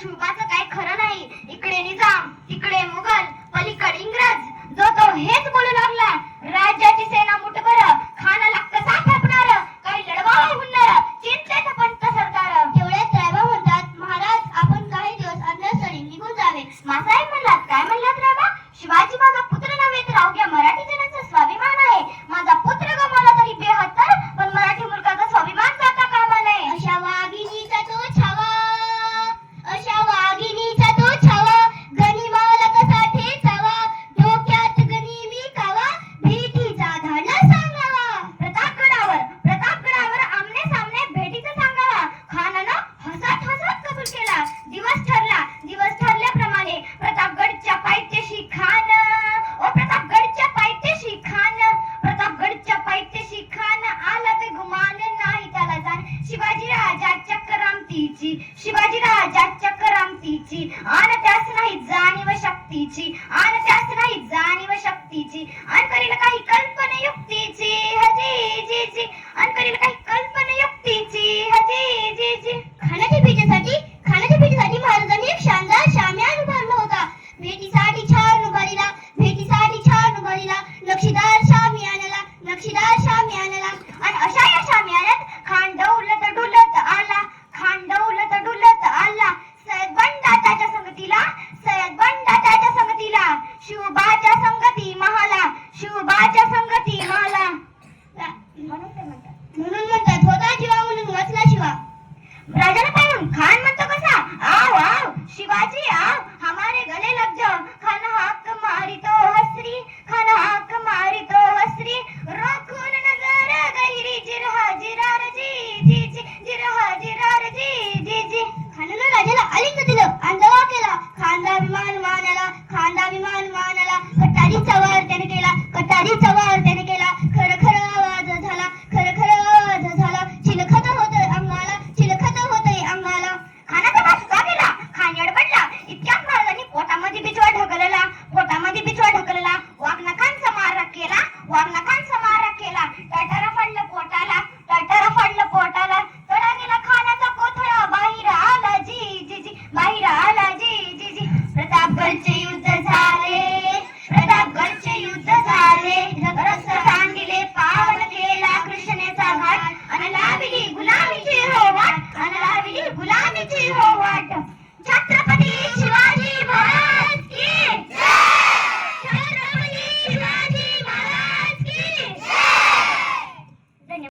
शुल्काचं काय खरं नाही. इकडे निजाम, तिकडे मुघल, पलीकडे इंग्रज. जो तो हेच बोलू लागला, राज्याची सेना मुठभर, खानाला कसा फेकणार, काही लढवावं म्हणणार, चिंतेत पंत सरकार. तेवढ्यात रायबा म्हणतात, महाराज आपण काही दिवस अन्नस्थळी निघून जावे. मासाहेब म्हणलात, काय म्हणलात राबा? शिवाजी माझा पुत्र नव्हे तर अवघ्या मराठी जनांचा स्वाभिमान आहे. माझा पुत्र गमावला तरी बेहत्तर, पण मराठी मुलकाचा स्वाभिमान जाता कामा नये. अशा वाघिणीचा तो छावा, अशा वाघिणीचा तो छावा, गनिमाला कसा ठेचावा, डोक्यात गनी विकावा, भीतीचा धाडला सांगावा. प्रतापगडावर आमने सामने भेटीचं सांगावा. खानानं हसत हसत कबूल केला. दिवस ठरल्याप्रमाणे प्रतापगडच्या पायथ्याशी खान, ओ प्रतापगडच्या पायथ्याशी खान, प्रतापगडच्या पायथ्याशी खान आला ते गुमान नाही त्याला जाण. शिवाजी राजाच्या करामतीची, शिवाजी राजाच्या करामतीची, आन त्यास नाही जाणीव शक्तीची, आन त्यास नाही जाणीव शक्तीची, आन करील काही कल्पने युक्तीची, हजी जी जी, आन करील काही